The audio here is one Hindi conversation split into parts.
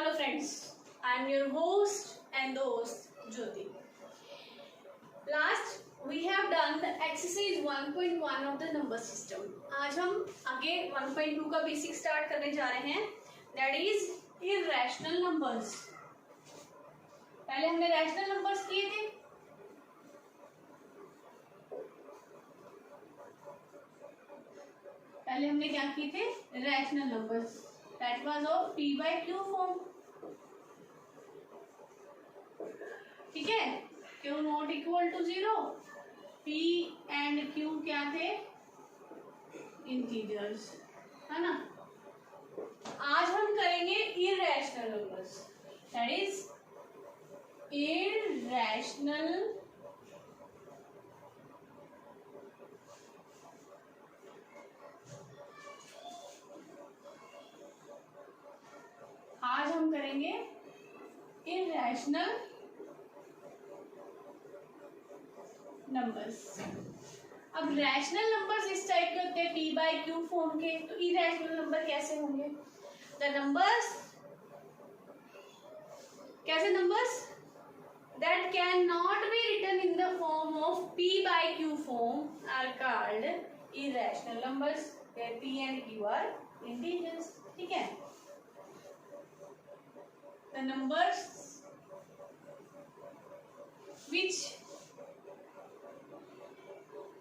Hello friends, I am your host and host Jyoti. Last we have done the exercise 1.1 of the number system. आज हम आगे 1.2 का बेसिक स्टार्ट करने जा रहे हैं. That is irrational numbers. पहले हमने रैशनल नंबर्स किए थे. पहले हमने क्या किए थे? Rational numbers. That was of p by q form. ठीक है. q not equal to 0. p and q क्या थे? इंटीजर्स, है ना. आज हम करेंगे irrational numbers. That is irrational आज हम करेंगे इरैशनल नंबर्स. अब रैशनल नंबर्स इस टाइप के होते हैं p बाय q फॉर्म के. तो इरैशनल नंबर कैसे होंगे? द नंबर्स कैसे numbers that cannot be written in the form of p by q form are called irrational numbers, where p and q are integers. ठीक है. The numbers which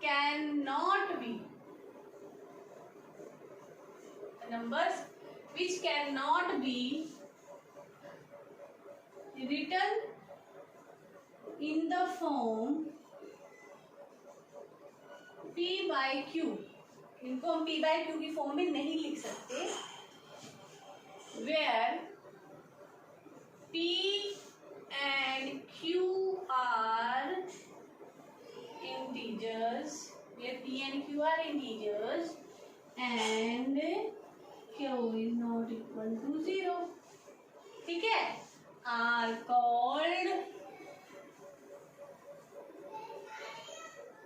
cannot be written in the form p by q, इनको हम p by q की फॉर्म में नहीं लिख सकते. where p and q are integers, where p and q are integers and q is not equal to 0. ठीक है. are called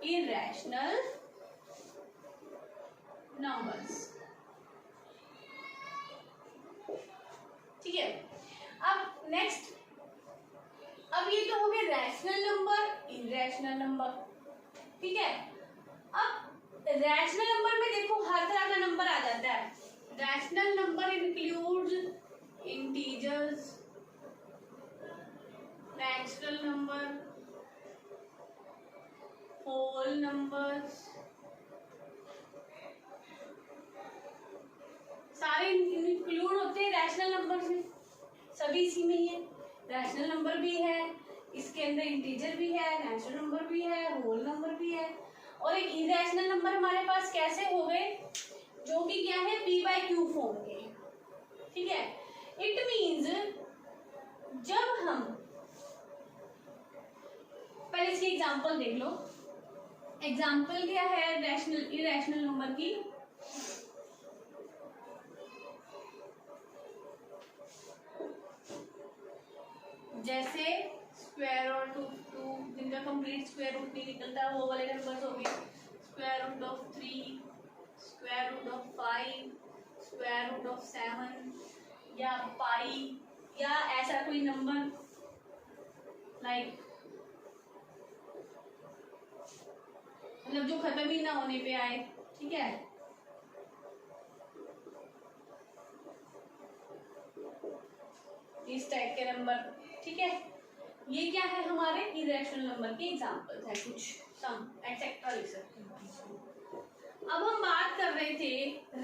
irrational numbers. ठीक है. अब नेक्स्ट, अब ये तो हो गए रैशनल नंबर, इरैशनल नंबर. ठीक है. अब रैशनल नंबर में देखो हर तरह का नंबर आ जाता है. Rational number includes integers, natural number, whole numbers, सारे इंक्लूड होते हैं रैशनल नंबर्स में. सभी इसी में ही है. रैशनल नंबर भी है, इसके अंदर इंटीजर भी है, नेचुरल नंबर भी है, होल नंबर भी है. और एक इरैशनल नंबर हमारे पास कैसे हो गए, जो कि क्या है p बाय q फॉर्म के. ठीक है. इट मीन्स जब हम पहले इसकी एग्जांपल देख लो. एग्जांपल क्या है रैशनल इरैशनल नंबर की? जैसे स्क्वायर रूट ऑफ 2 जिनका कंप्लीट स्क्वायर रूट नहीं निकलता वो वाले नंबर्स हो गए. Square root of 3, square root of 5, square root of 7 या पाई, या ऐसा कोई नंबर लाइक मतलब जो खत्म ही ना होने पे आए. ठीक है. इस टाइप के नंबर. ठीक है. ये क्या है हमारे इरैशनल नंबर के एग्जांपल्स है. कुछ सम एटसेट्रा लिख सकते हैं. अब हम बात कर रहे थे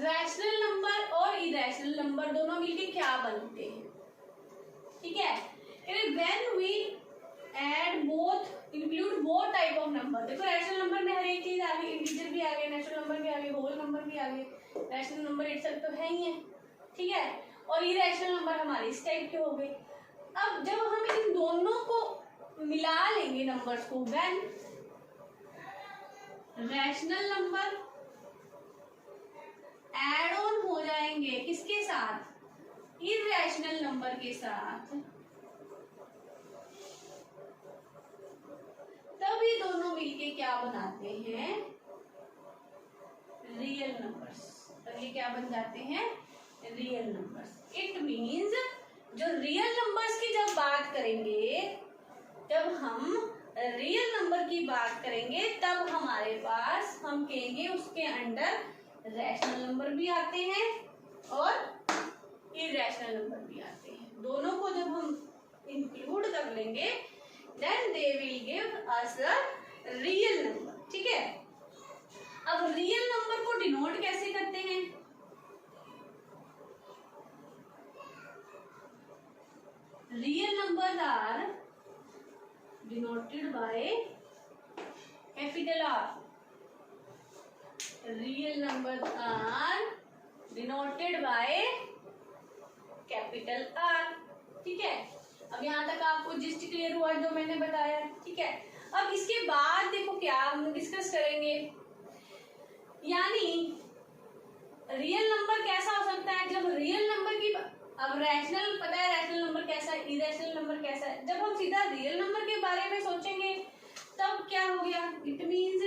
रैशनल नंबर और इरैशनल नंबर दोनों मिलके क्या बनते हैं. ठीक है. When we add both include both type of number. देखो रैशनल नंबर में हर एक चीज आ गई, इंटीजर भी आ गए, नेचुरल नंबर भी आ गए, होल नंबर भी आ गए. रैशनल नंबर इटसेल्फ तो है ही है. ठीक है. और इरैशनल नंबर हमारे इस टाइप के हो गए. अब जब हम इन दोनों को मिला लेंगे नंबर्स को, when rational number add on हो जाएंगे किसके साथ? इरैशनल नंबर के साथ, तब ये दोनों मिलके क्या बनाते हैं? Real numbers. तब ये क्या बन जाते हैं? Real numbers. इट मीन्स जो जब बात करेंगे, जब हम रियल नंबर की बात करेंगे, तब हमारे पास हम कहेंगे उसके अंडर रैशनल नंबर भी आते हैं और इरेशनल नंबर भी आते हैं। दोनों को जब हम इंक्लूड कर लेंगे then they will give us the real number. ठीक है, अब रियल नंबर को डिनोट कैसे करते हैं? Real numbers are denoted by capital R. Real numbers are denoted by capital R. ठीक है, अब यहाँ तक आपको जिस्ट क्लियर हुआ जो मैंने बताया। ठीक है, अब इसके बाद देखो क्या हम डिस्कस करेंगे, यानी रियल नंबर कैसा हो सकता है जब रियल नंबर की, अब रैशनल पता है रैशनल नंबर कैसा है, इरेशनल नंबर कैसा है। जब हम सीधा रियल नंबर के बारे में सोचेंगे तब क्या हो गया, इट मीन्स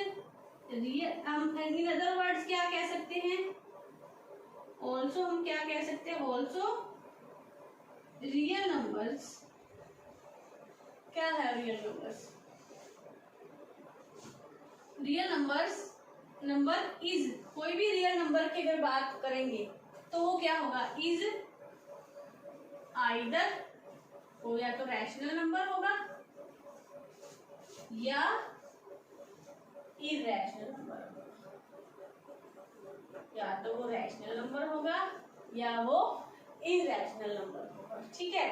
रियल, हम इन अदर वर्ड्स क्या कह सकते हैं, ऑल्सो हम क्या कह सकते हैं, ऑल्सो रियल नंबर्स। क्या है real numbers? Real numbers, number is, कोई भी रियल नंबर की अगर बात करेंगे तो वो क्या होगा, इज आइदर, वो या तो रैशनल नंबर होगा या इरेशनल नंबर होगा, या तो वो रैशनल नंबर होगा या वो इरेशनल नंबर होगा। ठीक है,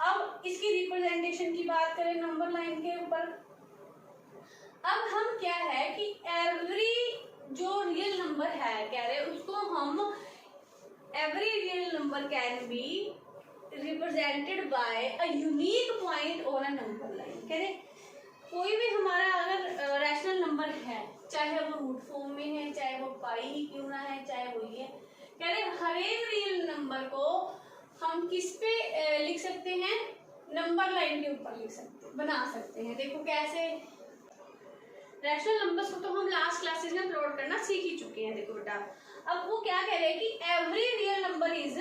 अब इसकी रिप्रेजेंटेशन की बात करें नंबर लाइन के ऊपर, अब हम क्या है कि एवरी जो रियल नंबर है कह रहे उसको हम, every real number can be represented by a unique point on a number line. कह रहे कोई भी हमारा अगर रैशनल नंबर है, चाहे वो रूट फॉर्म में है, चाहे वो पाई ही क्यों ना है, चाहे वो ये, कह रहे हर एक रियल नंबर को हम किस पे लिख सकते हैं, नंबर लाइन के ऊपर लिख सकते, बना सकते हैं। देखो कैसे, रैशनल नंबर्स को तो हम लास्ट क्लासेस में प्लॉट करना सीख ही चुके हैं। देखो बेटा, अब वो क्या कह रहे हैं कि every real number is,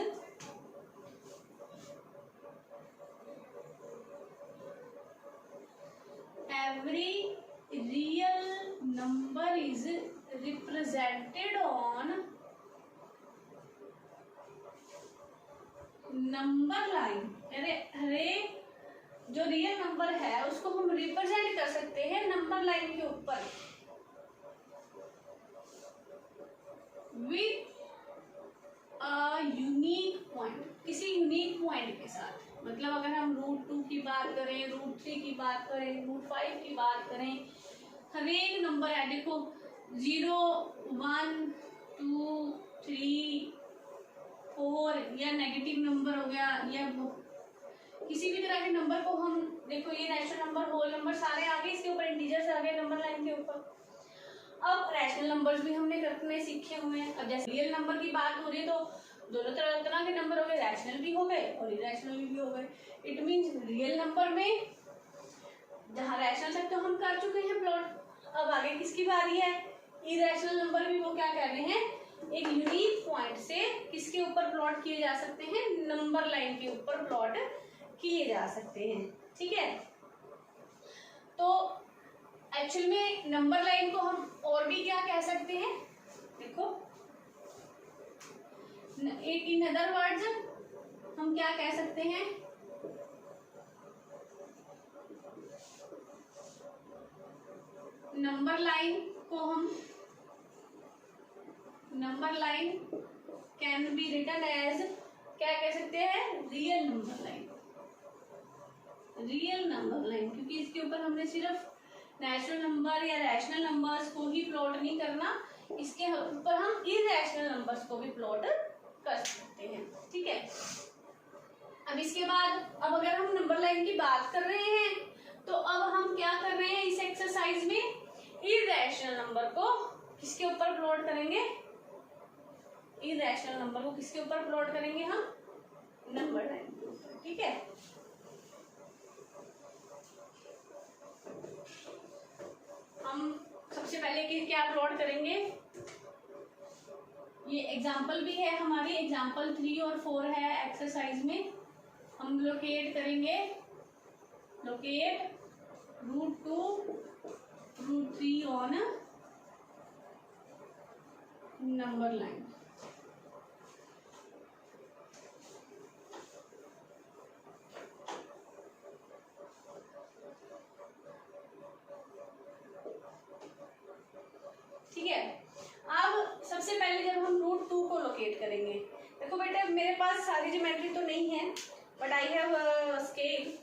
every real number is represented on number line। अरे जो रियल नंबर है उसको हम रिप्रेजेंट कर सकते हैं नंबर लाइन के ऊपर विथ अ यूनिक पॉइंट, किसी यूनिक पॉइंट के साथ। मतलब अगर हम रूट 2 की बात करें, रूट 3 की बात करें, रूट 5 की बात करें, हर एक नंबर है, देखो 0, 1, 2, 3, 4 या नेगेटिव नंबर हो गया, या किसी भी तरह के नंबर को हम, देखो ये रैशनल नंबर, होल नंबर सारे आ गए, इसके ऊपर इंटीजर्स आ गए नंबर लाइन के ऊपर। अब रैशनल नंबर्स भी हमने करने सीखे हुए हैं। अब जैसे रियल नंबर की बात हो रही है तो दोनों तरह के नंबर हो गए, रैशनल भी हो गए और इरेशनल भी हो गए। इट मींस रियल नंबर में जहाँ रैशनल तक तो हम कर चुके हैं प्लॉट, अब आगे किसकी बारी है, इरेशनल नंबर भी वो क्या कर रहे हैं, एक यूनिक पॉइंट से किसके ऊपर प्लॉट किए जा सकते हैं, नंबर लाइन के ऊपर प्लॉट किए जा सकते हैं। ठीक है, तो एक्चुअल में नंबर लाइन को हम और भी क्या कह सकते हैं, देखो इन अदर वर्ड्स हम क्या कह सकते हैं, नंबर लाइन को हम, number line can be written as, क्या कह सकते हैं, real number line, real number line, क्योंकि इसके ऊपर हमने सिर्फ नेचुरल नंबर या रैशनल नंबर्स को ही प्लॉट नहीं करना, इसके ऊपर हम इरेशनल नंबर्स को भी प्लॉट कर सकते हैं। ठीक है, अब इसके बाद, अब अगर हम नंबर लाइन की बात कर रहे हैं तो अब हम क्या कर रहे हैं इस एक्सरसाइज में, इरेशनल नंबर को किसके ऊपर प्लॉट करेंगे, इरेशनल नंबर को किसके ऊपर प्लॉट करेंगे हम, नंबर लाइन के ऊपर। ठीक है, हम सबसे पहले क्या प्लॉट करेंगे, ये एग्जाम्पल भी है हमारी, एग्जाम्पल 3 और 4 है एक्सरसाइज में। हम लोकेट करेंगे, लोकेट √2 √3 ऑन नंबर लाइन। ठीक है, अब सबसे पहले जब हम √2 को लोकेट करेंगे, देखो बेटा मेरे पास सारी ज्योमेट्री तो नहीं है, बट आई हैव स्केल।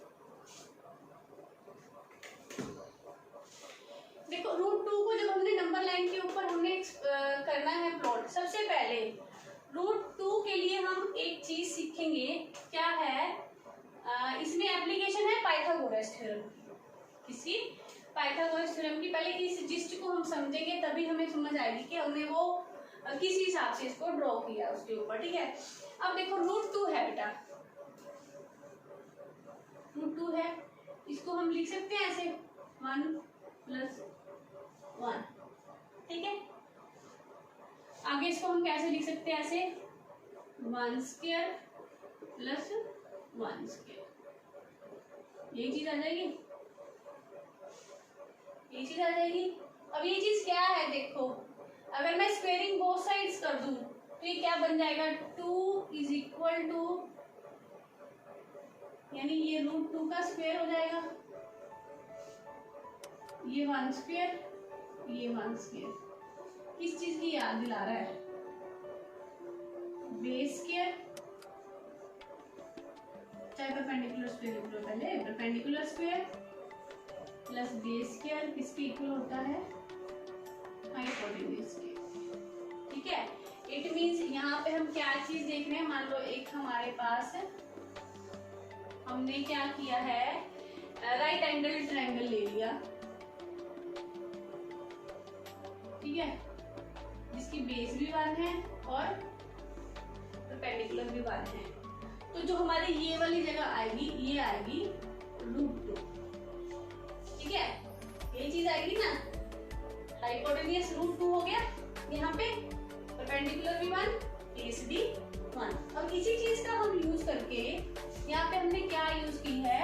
देखो √2 को जब हमने नंबर लाइन के ऊपर हमने करना है प्लॉट, सबसे पहले √2 के लिए हम एक चीज सीखेंगे, क्या है, इसमें एप्लीकेशन है पाइथागोरस थ्योरम। किसकी? पाइथागोरस थ्योरम की। पहले इस जिस्ट को हम समझेंगे तभी हमें समझ आएगी कि हमने वो किस हिसाब से इसको ड्रॉ किया उसके ऊपर। ठीक है, अब देखो √2 है बेटा, √2 है, इसको हम लिख सकते हैं ऐसे 1 + 1। ठीक है, आगे इसको हम कैसे लिख सकते हैं, ऐसे 1² + 1²। यही चीज आ जाएगी, ये चीज आ जाएगी। अब ये चीज क्या है, देखो अगर मैं स्क्वेयरिंग बोथ साइड्स कर दूं तो ये क्या बन जाएगा, 2 = यानी ये √2 का स्क्वायर हो जाएगा, ये 1², ये 1²। किस चीज की याद दिला रहा है, बेस स्क्वायर, चाहे परपेंडिकुलर स्क्वायर लिख लो पहले, perpendicular square plus base square किसके इक्वल होता है, हाइपोटेन्यूज के। ठीक है, इट मींस यहाँ पे हम क्या चीज देख रहे हैं, मान लो एक हमारे पास हमने क्या किया है, राइट एंगल ट्रायंगल ले लिया, ठीक है, जिसकी बेस भी 1 है और परपेंडिकुलर भी 1 है। तो जो हमारी ये वाली जगह आएगी, ये आएगी √2। ठीक है, ये चीज आएगी ना, हाइपोटेन्यूज √2 हो गया, यहाँ पे परपेंडिकुलर भी 1, बेस भी 1। अब इसी चीज का हम यूज करके यहाँ पे हमने क्या यूज की है,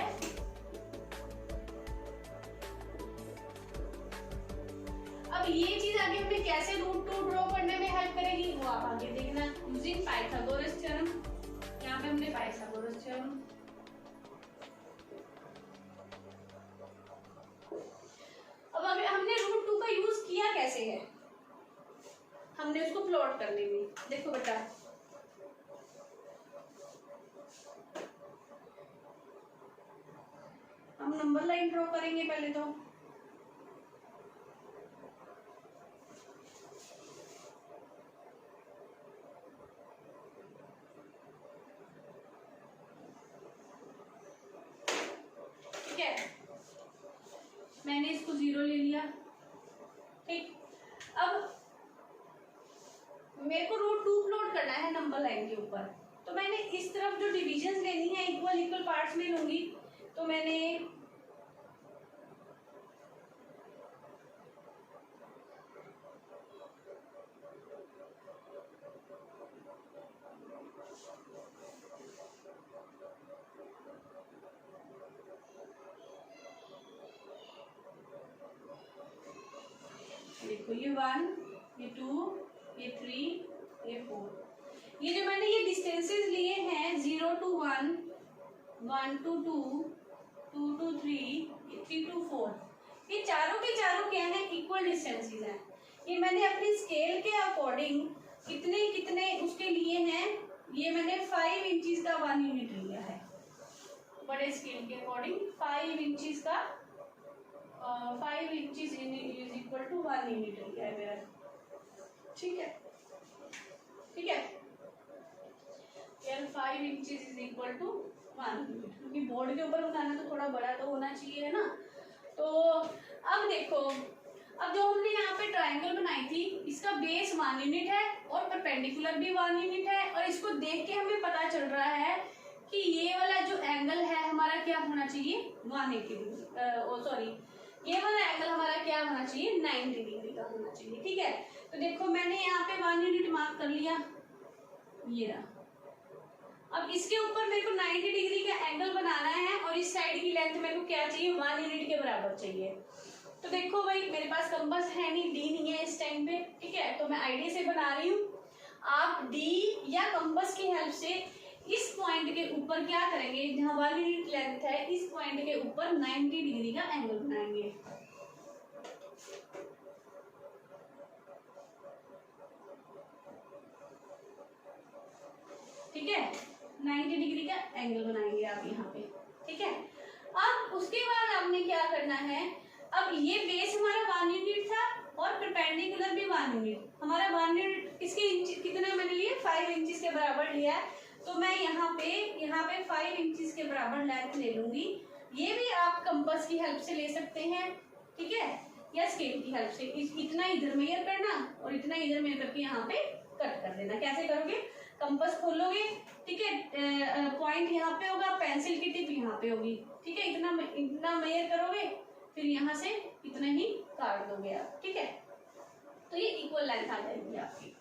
अब ये चीज आगे हमें कैसे √2 ड्रॉ करने में हेल्प करेगी वो आप आगे देखना, यूजिंग पाइथागोरस थ्योरम। यहाँ पे हमने पाइथागोरस थ्योरम, अब अगर हमने √2 का यूज किया कैसे है, हमने उसको प्लॉट करने में, देखो बेटा हम नंबर लाइन ड्रॉ करेंगे पहले तो, ठीक है, मैंने इसको 0 ले लिया। ठीक, अब मेरे को √2 प्लॉट करना है नंबर लाइन के ऊपर, तो मैंने इस तरफ जो डिविजन्स लेनी है इक्वल पार्ट्स में लूंगी। तो मैंने देखो ये 1, ये 2, ये 3, ये 4, ये जो मैंने ये डिस्टेंसेस लिए हैं 0 to 1, 1 to 2, 2 to 3, 3 to 4, ये चारों के चारों क्या है, इक्वल डिस्टेंसेस हैं। ये मैंने अपनी स्केल के अकॉर्डिंग कितने कितने उसके लिए हैं, ये मैंने 5 इंचेस का 1 यूनिट लिया है, बड़े स्केल के अकॉर्डिंग 5 इंचेस का 5 inches is equal to 1 unit लिया है मेरा। ठीक है, ठीक है, यार 5 inches is equal to 1 unit, क्योंकि बोर्ड के ऊपर बनाना तो थोड़ा बड़ा तो होना चाहिए है ना। तो अब देखो, अब जो हमने यहाँ पे ट्रायंगल बनाई थी, इसका बेस 1 यूनिट है और परपेंडिकुलर भी 1 यूनिट है, और इसको देख के हमें पता चल रहा है कि ये वाला जो एंगल है हमारा क्या होना चाहिए, 180 डिग्री, सॉरी ये वाला एंगल हमारा क्या होना चाहिए, 90 डिग्री का होना चाहिए। ठीक है, तो देखो मैंने यहाँ पे 1 यूनिट मार्क कर लिया, ये रहा। अब इसके ऊपर मेरे को 90 डिग्री का एंगल बनाना है और इस साइड की लेंथ मेरे को क्या चाहिए, 1 यूनिट के बराबर चाहिए। तो देखो भाई मेरे पास कंपास है नहीं, डी नहीं है इस टाइम पे, ठीक है, तो मैं आईडी से बना रही हूँ। आप डी या कंपास की हेल्प से इस पॉइंट के ऊपर क्या करेंगे, जहां 1 यूनिट लेंथ है, इस पॉइंट के ऊपर 90 डिग्री का एंगल बनाएंगे। ठीक है, 90 डिग्री का एंगल बनाएंगे आप यहाँ पे, ठीक है। अब उसके बाद आपने क्या करना है, अब ये बेस हमारा 1 यूनिट था और परपेंडिकुलर भी 1 यूनिट, हमारा 1 यूनिट इसके इंच कितना मैंने लिए, 5 इंचेस के बराबर लिया है, तो मैं यहाँ पे 5 इंचेस के बराबर लेंथ ले लूंगी। ये भी आप कंपास की हेल्प से ले सकते हैं, ठीक है, या स्केल की हेल्प से। इतना इधर मेजर करना और इतना इधर मेजर करके यहाँ पे कट कर देना। कैसे करोगे, कंपास खोलोगे, ठीक है, पॉइंट यहाँ पे होगा, पेंसिल की टिप यहाँ पे होगी, ठीक है, इतना मेजर करोगे, फिर यहाँ से इतना ही काट दोगे आप, ठीक है, तो ये इक्वल लेंथ आ जाएगी आपकी,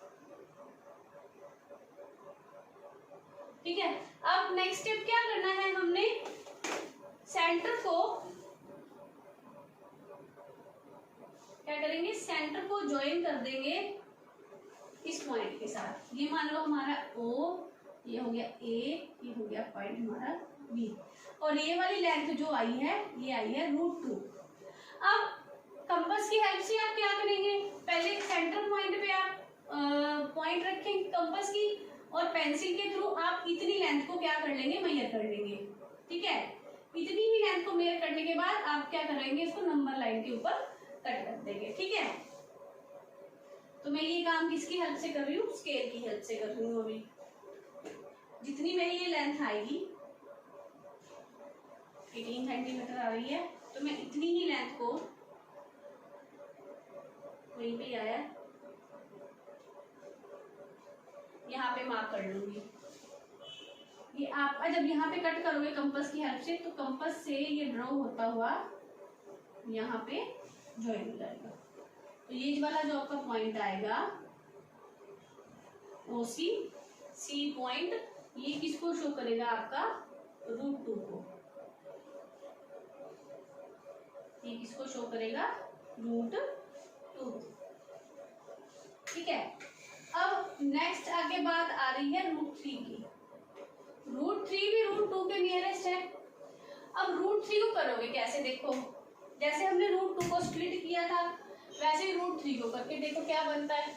ठीक है। अब नेक्स्ट स्टेप क्या करना है, हमने सेंटर को क्या करेंगे, सेंटर को ज्वाइन कर देंगे इस पॉइंट के साथ। ये मान लो हमारा O, ये हो गया A, ये हो गया पॉइंट हमारा B, और ये वाली लेंथ जो आई है ये आई है √2। अब कंपास की हेल्प से आप क्या करेंगे, पहले सेंटर पॉइंट पे आप पॉइंट रखेंगे कंपास की, और पेंसिल के थ्रू आप इतनी लेंथ को क्या कर लेंगे, मेजर कर लेंगे, ठीक है। इतनी ही लेंथ को मेजर करने के बाद आप क्या करेंगे, इसको नंबर लाइन के ऊपर कट कर देंगे, ठीक है। तो मैं ये काम किसकी हेल्प से कर रही हूँ, स्केल की हेल्प से कर रही हूँ। अभी जितनी मेरी ये लेंथ आएगी 18 सेंटीमीटर आ रही है, तो मैं इतनी ही लेंथ को वहीं पे आया यहाँ पे मार्क कर लूंगी। ये आप जब यहाँ पे कट करोगे कंपास की हेल्प से, तो कंपास से ये ड्रॉ होता हुआ यहाँ पे ज्वाइन हो जाएगा। तो ये वाला जो आपका पॉइंट आएगा OC, C पॉइंट, ये किसको शो करेगा, आपका √2 को, ये किसको शो करेगा, √2, ठीक है। अब नेक्स्ट आगे बात आ रही है √3 की। √3 भी √2 के नियरेस्ट है। अब √3 को करोगे कैसे, देखो जैसे हमने √2 को स्प्लिट किया था वैसे ही √3 को करके देखो क्या बनता है।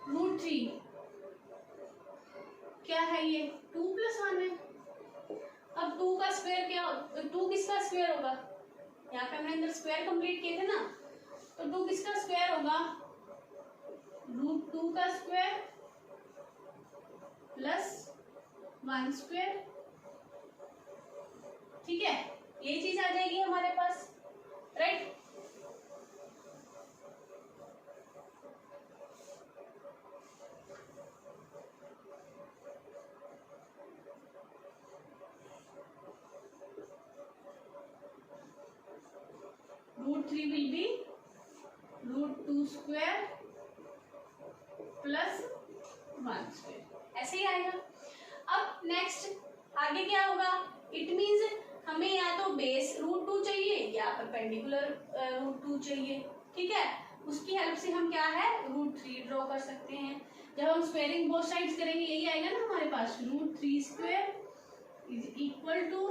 √3 क्या है, ये 2 + 1 है। अब 2 का स्क्वायर क्या, 2 किसका स्क्वायर होगा, यहाँ पे हमने अंदर स्क्वायर कंप्लीट किए थे ना, तो 2 किसका स्क्वायर होगा, √2 का स्क्वायर प्लस 1 स्क्वायर, ठीक है, ये चीज आ जाएगी हमारे पास, right. √3 will be √2 square plus 1 square, ऐसे ही आएगा। अब नेक्स्ट आगे क्या होगा, इट मीन्स हमें या तो बेस √2 चाहिए या परपेंडिकुलर √2 चाहिए, ठीक है। उसकी हेल्प से हम क्या है, √3 ड्रॉ कर सकते हैं। जब हम स्क्वायरिंग बोथ साइड्स करेंगे यही आएगा ना हमारे पास, √3 square is equal to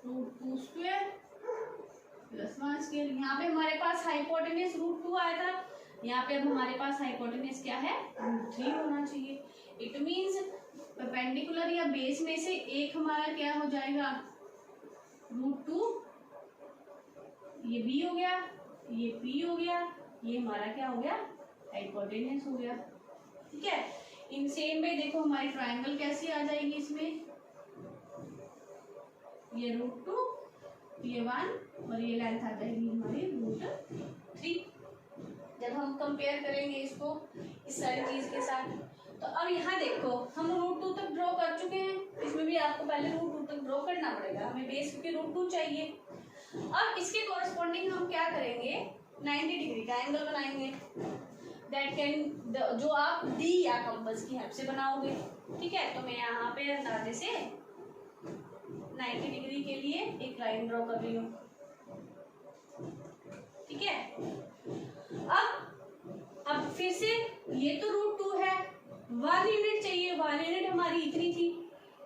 √2 square plus 1 square. यहाँ पे हमारे पास हाइपोटेनस √2 आया था, यहाँ पे अब हमारे पास हाइपोटेनस क्या है, √3 होना चाहिए। इट मीन्स परपेंडिकुलर या बेस में से एक हमारा क्या हो जाएगा, √2, ये B हो गया, ये P हो गया, ये हमारा क्या हो गया, हाइपोटेनस हो गया, ठीक है। इन सेम वे देखो हमारी ट्रायंगल कैसी आ जाएगी, इसमें ये √2, ये 1 और ये लेंथ आ जाएगी हमारी √3। जब हम कंपेयर करेंगे इसको इस सारी चीज के साथ, तो अब यहाँ देखो हम √2 तक ड्रॉ कर चुके हैं, इसमें भी आपको पहले √2 तक ड्रॉ करना पड़ेगा, हमें बेस के √2 चाहिए। अब इसके कोरस्पॉन्डिंग हम क्या करेंगे, 90 डिग्री का एंगल बनाएंगे। दैट कैन जो आप डी या कंपास की हेल्प से बनाओगे। ठीक है, तो मैं यहाँ पे अंदाजे से 90 डिग्री के लिए एक लाइन ड्रॉ कर रही हूँ। ठीक है, अब फिर से ये तो √2 है, 1 यूनिट चाहिए, 1 यूनिट हमारी इतनी थी,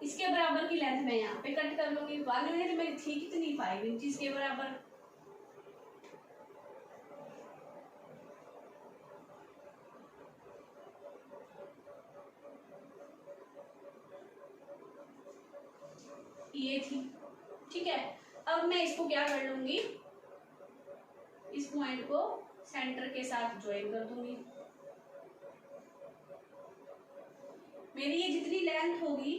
इसके बराबर की लेंथ मैं यहाँ पे कट कर लूंगी। 1 यूनिट मेरी थी कितनी, 5 इंचीज के बराबर। ये थी। ठीक है, अब मैं इसको क्या कर लूंगी, इस पॉइंट को सेंटर के साथ ज्वाइन कर दूंगी। मेरी ये जितनी लेंथ होगी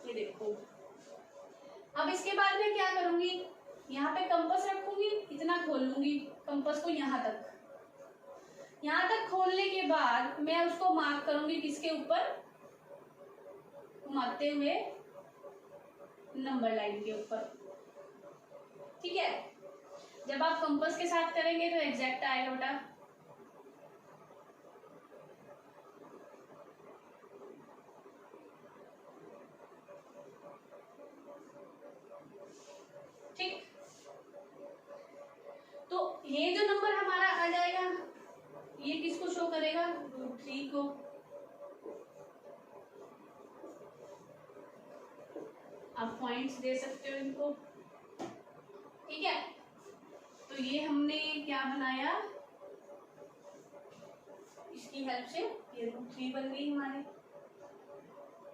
ये देखो, अब इसके बाद मैं क्या करूंगी, यहाँ पे कंपास रखूंगी, इतना खोल लूंगी कंपास को, यहाँ तक खोलने के बाद मैं उसको मार्क करूंगी किसके ऊपर, घुमाते हुए नंबर लाइन के ऊपर। ठीक है, जब आप कंपास के साथ करेंगे तो एग्जैक्ट आएगा बेटा। ठीक, तो ये जो नंबर हमारा आ जाएगा ये किसको शो करेगा, √3 को। आप पॉइंट्स दे सकते हो इनको। ठीक है, तो ये हमने क्या बनाया, इसकी हेल्प से ये √3 बन गई हमारे,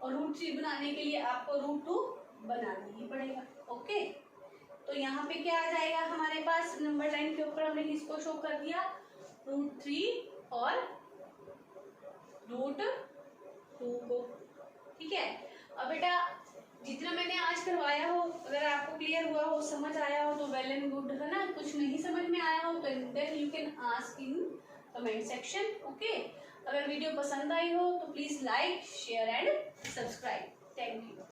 और √3 बनाने के लिए आपको √2 बनाना ही पड़ेगा। ओके, तो यहाँ पे क्या आ जाएगा हमारे पास, नंबर लाइन के ऊपर हमने किसको शो कर दिया, √3 और √2 को। ठीक है, अब बेटा जितना मैंने आज करवाया हो, अगर आपको क्लियर हुआ हो, समझ आया हो तो वेल एंड गुड, है ना। कुछ नहीं समझ में आया हो तो then you can ask in comment section. Okay, अगर वीडियो पसंद आई हो तो please like, share and subscribe. Thank you.